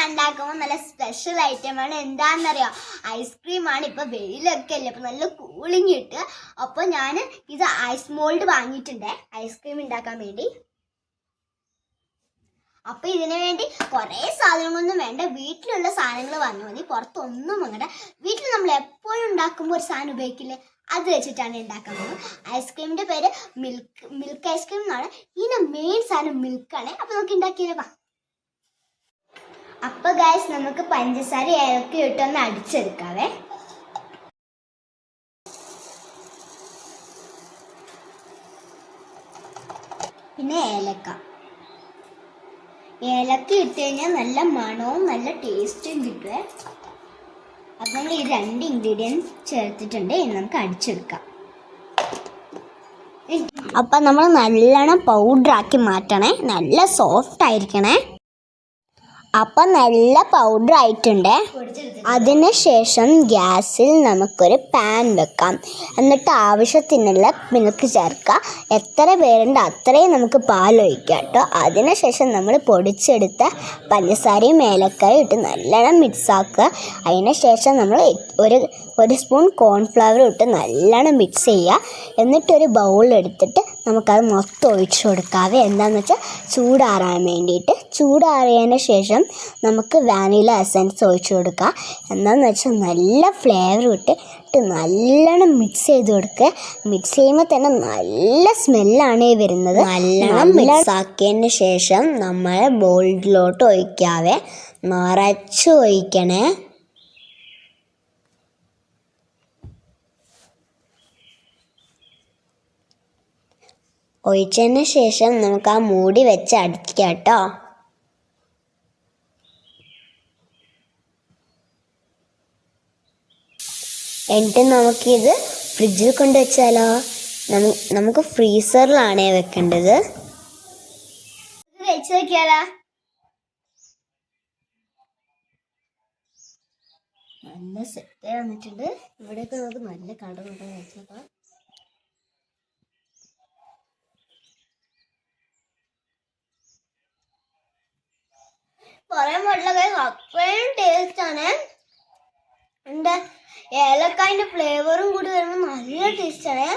ഉണ്ടാക്കുമ്പോൾ നല്ല സ്പെഷ്യൽ ഐറ്റമാണ്. എന്താണെന്നറിയോ? ഐസ്ക്രീമാണ്. ഇപ്പം വെയിലൊക്കെ അല്ലേ, അപ്പം നല്ല കൂളിങ് കിട്ടുക. അപ്പോൾ ഞാൻ ഇത് ഐസ് മോൾഡ് വാങ്ങിയിട്ടുണ്ട് ഐസ്ക്രീം ഉണ്ടാക്കാൻ വേണ്ടി. അപ്പോൾ ഇതിനു വേണ്ടി കുറേ സാധനങ്ങളൊന്നും വേണ്ട, വീട്ടിലുള്ള സാധനങ്ങൾ വാങ്ങിയാൽ മതി. പുറത്തൊന്നും വാങ്ങണ്ട. വീട്ടിൽ നമ്മൾ എപ്പോഴും ഉണ്ടാക്കുമ്പോൾ ഒരു സാധനം ഉപയോഗിക്കില്ലേ, അത് വെച്ചിട്ടാണ് ഉണ്ടാക്കാൻ പോകുന്നത്. ഐസ്ക്രീമിൻ്റെ പേര് മിൽക്ക് ഐസ്ക്രീം എന്നാണ്. ഇതിൻ്റെ മെയിൻ സാധനം മിൽക്കാണ്. അപ്പോൾ നമുക്ക് ഉണ്ടാക്കിയാലോ. അപ്പോൾ ഗൈസ് നമുക്ക് പഞ്ചസാര ഏലക്ക ഇട്ടൊന്ന് അടിച്ചെടുക്കാവേ. പിന്നെ ഏലക്ക ഇട്ട് കഴിഞ്ഞാൽ നല്ല മണവും നല്ല ടേസ്റ്റും കിട്ടുവേ. അപ്പം നമ്മൾ ഈ 2 ഇൻഗ്രീഡിയൻസ് ചേർത്തിട്ടുണ്ട്. ഇനി നമുക്ക് അടിച്ചെടുക്കാം. അപ്പം നമ്മൾ നല്ലോണം പൗഡറാക്കി മാറ്റണേ, നല്ല സോഫ്റ്റ് ആയിരിക്കണേ. അപ്പം നല്ല പൗഡർ ആയിട്ടുണ്ട്. അതിന് ശേഷം ഗ്യാസിൽ നമുക്കൊരു പാൻ വെക്കാം. എന്നിട്ട് ആവശ്യത്തിനുള്ള മിൽക്ക് ചേർക്കുക. എത്ര പേരുണ്ട് അത്രയും നമുക്ക് പാലൊഴിക്കാം കേട്ടോ. അതിന് ശേഷം നമ്മൾ പൊടിച്ചെടുത്ത പഞ്ചസാരയും ഏലക്കായും ഇട്ട് നല്ലോണം മിക്സാക്കുക. അതിന് ശേഷം നമ്മൾ ഒരു സ്പൂൺ കോൺഫ്ലവർ ഇട്ട് നല്ലോണം മിക്സ് ചെയ്യുക. എന്നിട്ടൊരു ബൗളെടുത്തിട്ട് നമുക്കത് മൊത്തം ഒഴിച്ചു കൊടുക്കാവേ. എന്താണെന്ന് വെച്ചാൽ ചൂടാറാൻ വേണ്ടിയിട്ട്. ചൂടാറിയതിന് ശേഷം നമുക്ക് വാനില എസൻസ് ഒഴിച്ചു കൊടുക്കുക. എന്താണെന്ന് വെച്ചാൽ നല്ല ഫ്ലേവർ ഇട്ട് നല്ലോണം മിക്സ് ചെയ്ത് കൊടുക്കുക. മിക്സ് ചെയ്യുമ്പോൾ തന്നെ നല്ല സ്മെല്ലാണ് വരുന്നത്. നല്ലോണം മിക്സ് ആക്കിയതിന് ശേഷം നമ്മൾ ബൗളിലോട്ട് ഒഴിക്കാവേ. നിറച്ച് ഒഴിക്കണേ. ഒഴിച്ചതിന് ശേഷം നമുക്ക് ആ മൂടി വെച്ച് അടിക്കാം കേട്ടോ. എന്നിട്ട് നമുക്കിത് ഫ്രിഡ്ജിൽ കൊണ്ട് വെച്ചാലോ. നമുക്ക് ഫ്രീസറിലാണേ വെക്കേണ്ടത്. വെച്ച് നോക്കിയാലോ. നല്ല സെറ്റ് വന്നിട്ടുണ്ട്. ഇവിടെയൊക്കെ നമുക്ക് നല്ല കളർ നോക്കാൻ വെച്ചേക്കാം. പറയാൻ പാടില്ല, അത്രയും ടേസ്റ്റാണ്. എന്താ ഏലക്കായൻ്റെ ഫ്ലേവറും കൂടി വരുമ്പോൾ നല്ല ടേസ്റ്റാണ്.